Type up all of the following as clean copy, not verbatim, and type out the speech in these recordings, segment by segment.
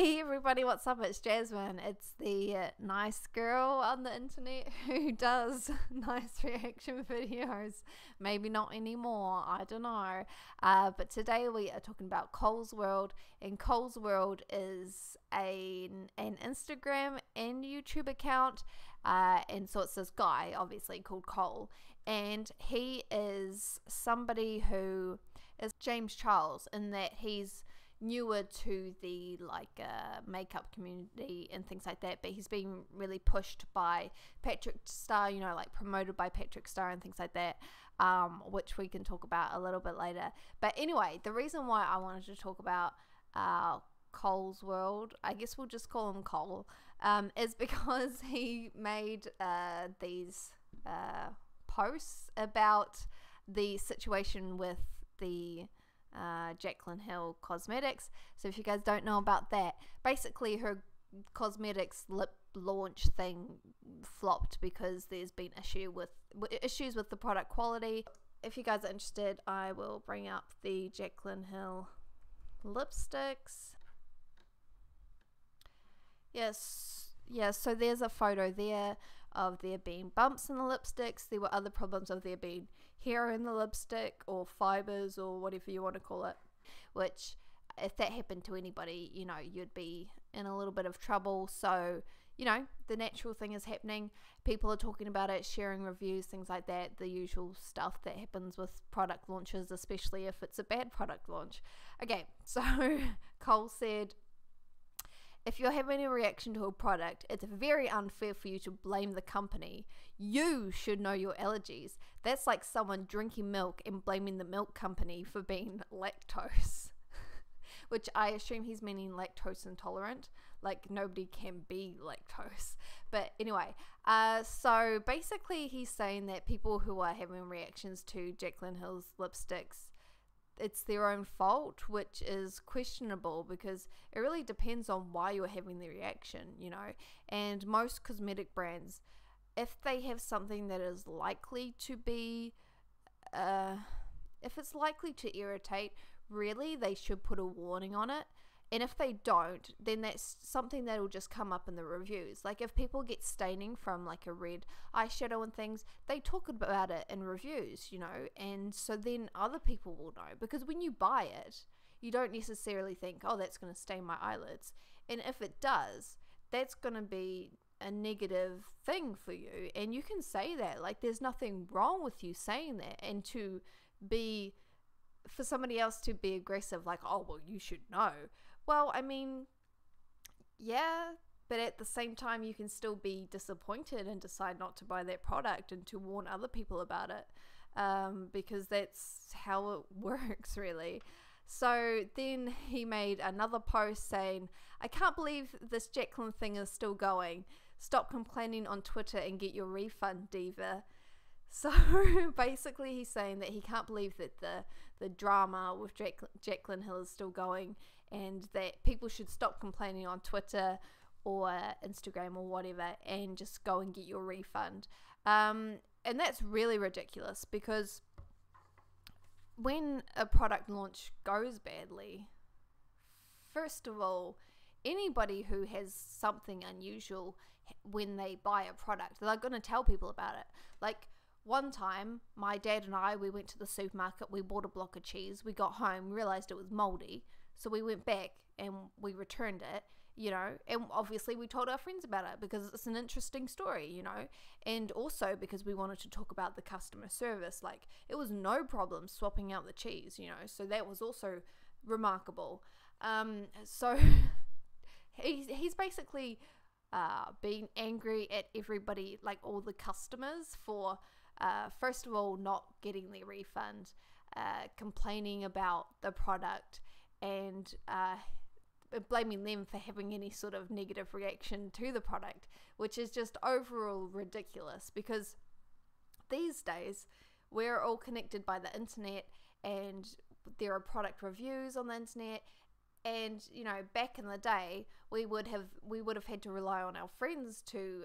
Hey everybody, what's up? It's Jasmine. It's the nice girl on the internet who does nice reaction videos. Maybe not anymore, I don't know. But today we are talking about Cohls World, and Cohls World is an Instagram and YouTube account. And so it's this guy, obviously, called Cohl. And he is somebody who is James Charles in that he's newer to the makeup community and things like that, but he's been really pushed by Patrick Star, you know, like promoted by Patrick Star and things like that, which we can talk about a little bit later. But anyway, the reason why I wanted to talk about Cohls World, I guess we'll just call him Cohl, is because he made these posts about the situation with the Jaclyn Hill cosmetics. So if you guys don't know about that, basically her cosmetics lip launch thing flopped because there's been issues with the product quality. If you guys are interested, I will bring up the Jaclyn Hill lipsticks. Yes, so there's a photo there of there being bumps in the lipsticks. There were other problems of there being hair in the lipstick or fibers or whatever you want to call it, which if that happened to anybody, you know, you'd be in a little bit of trouble. So, you know, the natural thing is happening. People are talking about it, sharing reviews, things like that, the usual stuff that happens with product launches, especially if it's a bad product launch. Okay, so Cohl said, if you're having a reaction to a product, it's very unfair for you to blame the company. You should know your allergies. That's like someone drinking milk and blaming the milk company for being lactose. Which I assume he's meaning lactose intolerant. Like nobody can be lactose. But anyway, so basically he's saying that people who are having reactions to Jaclyn Hill's lipsticks, it's their own fault, which is questionable because it really depends on why you're having the reaction, you know. And most cosmetic brands, if they have something that is likely to be, if it's likely to irritate, really they should put a warning on it. And if they don't, then that's something that will just come up in the reviews. Like if people get staining from like a red eyeshadow and things, they talk about it in reviews, you know, and so then other people will know. Because when you buy it, you don't necessarily think, oh, that's going to stain my eyelids. And if it does, that's going to be a negative thing for you. And you can say that. Like there's nothing wrong with you saying that. And to be, for somebody else to be aggressive, like, oh, well, you should know. Well, I mean, yeah, but at the same time, you can still be disappointed and decide not to buy that product and to warn other people about it, because that's how it works, really. So then he made another post saying, I can't believe this Jaclyn thing is still going. Stop complaining on Twitter and get your refund, diva. So basically he's saying that he can't believe that the drama with Jaclyn Hill is still going, and that people should stop complaining on Twitter or Instagram or whatever and just go and get your refund. And that's really ridiculous because when a product launch goes badly, first of all, anybody who has something unusual when they buy a product, they're going to tell people about it. Like one time, my dad and I, we went to the supermarket, we bought a block of cheese, we got home, realized it was moldy. So we went back and we returned it, you know, and obviously we told our friends about it because it's an interesting story, you know, and also because we wanted to talk about the customer service. Like it was no problem swapping out the cheese, you know, so that was also remarkable. So he's basically being angry at everybody, like all the customers for, first of all, not getting their refund, complaining about the product, and blaming them for having any sort of negative reaction to the product, which is just overall ridiculous because these days we're all connected by the internet and there are product reviews on the internet. And you know, back in the day, we would have had to rely on our friends to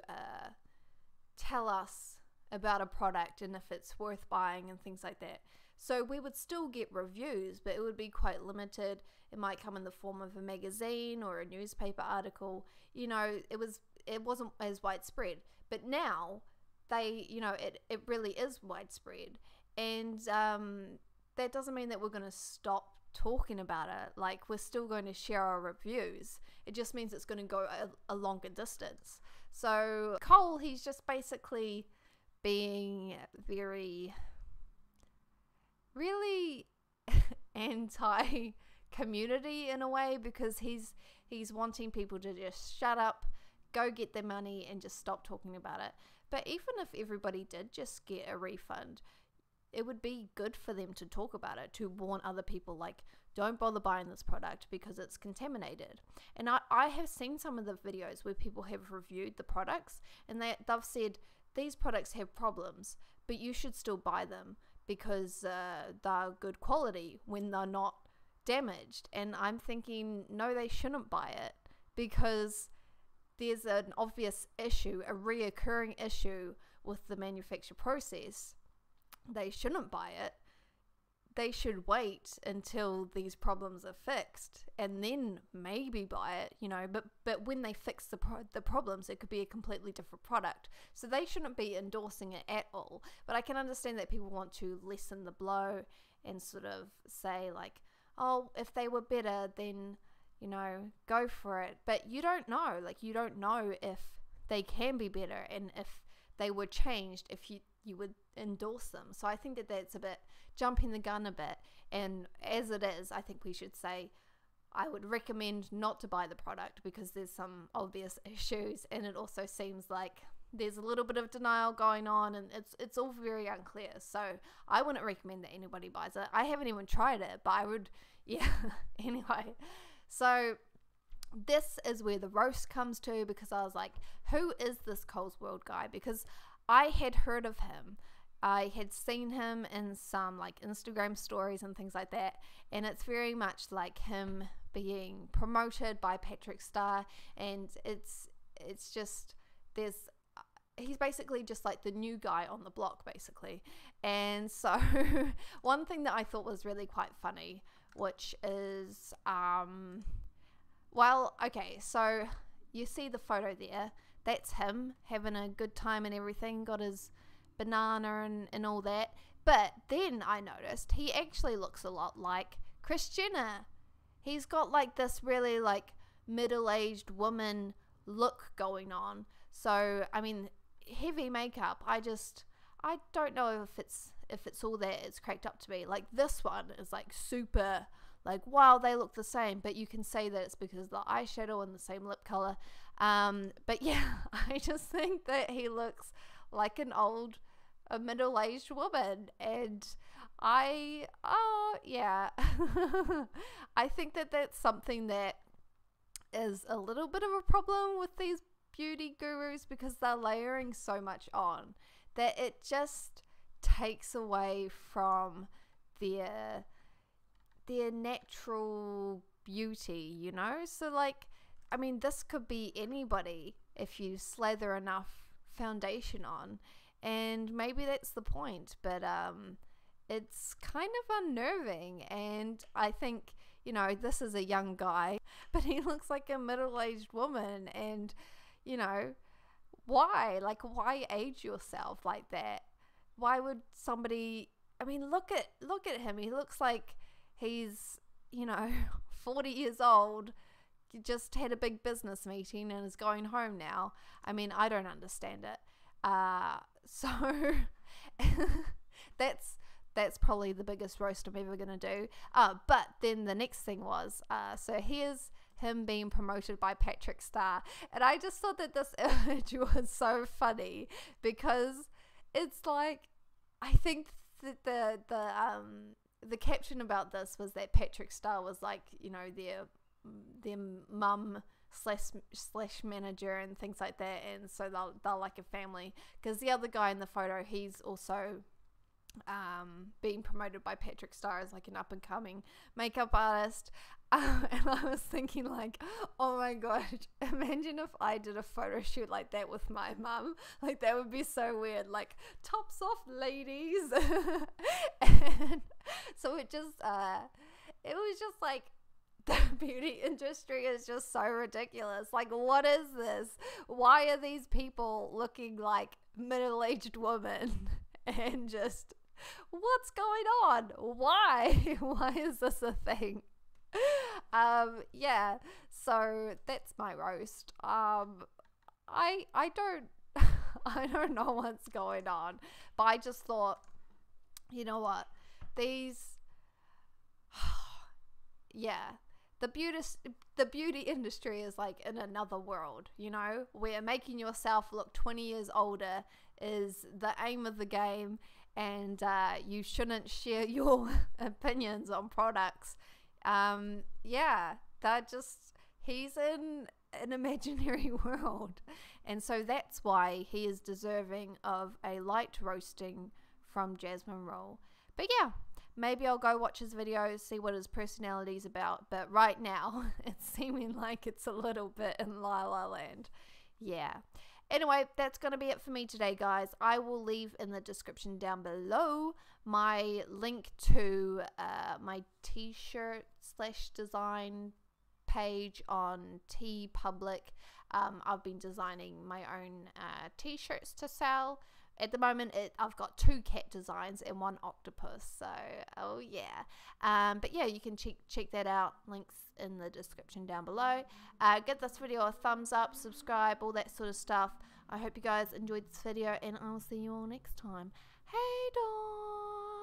tell us about a product and if it's worth buying and things like that. So we would still get reviews, but it would be quite limited. It might come in the form of a magazine or a newspaper article. You know, it wasn't as widespread. But now it really is widespread. And that doesn't mean that we're going to stop talking about it. Like, we're still going to share our reviews. It just means it's going to go a longer distance. So Cohl, he's just basically being really anti-community in a way, because he's wanting people to just shut up, go get their money, and just stop talking about it. But even if everybody did just get a refund, it would be good for them to talk about it, to warn other people, like, don't bother buying this product because it's contaminated. And I have seen some of the videos where people have reviewed the products, and they've said these products have problems, but you should still buy them because they're good quality when they're not damaged. And I'm thinking, no, they shouldn't buy it, because there's an obvious issue, a reoccurring issue with the manufacture process. They shouldn't buy it. They should wait until these problems are fixed and then maybe buy it, you know. But when they fix the problems, it could be a completely different product. So they shouldn't be endorsing it at all. But I can understand that people want to lessen the blow and sort of say, like, oh, if they were better, then, you know, go for it. But you don't know. Like, you don't know if they can be better and if they were changed, if you would endorse them. So I think that that's a bit jumping the gun a bit. And as it is, I think we should say, I would recommend not to buy the product because there's some obvious issues, and it also seems like there's a little bit of denial going on, and it's all very unclear. So I wouldn't recommend that anybody buys it. I haven't even tried it, but I would, yeah. Anyway, so this is where the roast comes to, because I was like, who is this Cohls World guy? Because I had heard of him. I had seen him in some like Instagram stories and things like that, and it's very much like him being promoted by Patrick Star, and it's just he's basically just like the new guy on the block, basically. And so one thing that I thought was really quite funny, which is well, okay, so you see the photo there, that's him having a good time and everything, got his banana and all that. But then I noticed he actually looks a lot like Kris Jenner. He's got like this really like middle-aged woman look going on. So I mean, heavy makeup, I don't know if it's all that it's cracked up to be. Like, this one is like super, like, wow, they look the same, but you can say that it's because of the eyeshadow and the same lip color. But yeah, I just think that he looks like a middle-aged woman, and yeah. I think that that's something that is a little bit of a problem with these beauty gurus, because they're layering so much on that it just takes away from their natural beauty, you know? So like, I mean, this could be anybody if you slather enough foundation on, and maybe that's the point. But it's kind of unnerving, and I think, you know, this is a young guy, but he looks like a middle-aged woman, and, you know, why age yourself like that? Why would somebody, I mean, look at him. He looks like he's, you know, 40 years old, just had a big business meeting and is going home now. I mean, I don't understand it. So that's probably the biggest roast I'm ever gonna do. But then the next thing was, so here's him being promoted by Patrick Star, and I just thought that this image was so funny, because it's like, I think that the caption about this was that Patrick Star was like, you know, their mum slash manager and things like that, and so they're like a family, because the other guy in the photo, he's also being promoted by Patrick Starr as like an up and coming makeup artist. And I was thinking like, oh my gosh, imagine if I did a photo shoot like that with my mum. Like that would be so weird, like tops off ladies. And so it was just like, the beauty industry is just so ridiculous. Like, what is this? Why are these people looking like middle-aged women? And just, what's going on? Why? Why is this a thing? Yeah, so that's my roast. I don't I don't know what's going on, but I just thought, you know what, these yeah, the beauty industry is like in another world, you know, where making yourself look 20 years older is the aim of the game, and you shouldn't share your opinions on products. Yeah, he's in an imaginary world, and so that's why he is deserving of a light roasting from Jasmine Roll. But yeah, maybe I'll go watch his videos, see what his personality is about, but right now it's seeming like it's a little bit in La La Land. Yeah. Anyway, that's going to be it for me today, guys. I will leave in the description down below my link to my t-shirt / design page on TeePublic. I've been designing my own t-shirts to sell. At the moment, I've got 2 cat designs and 1 octopus. So, oh yeah. But yeah, you can check that out. Links in the description down below. Give this video a thumbs up, subscribe, all that sort of stuff. I hope you guys enjoyed this video, and I'll see you all next time. Hey, dog.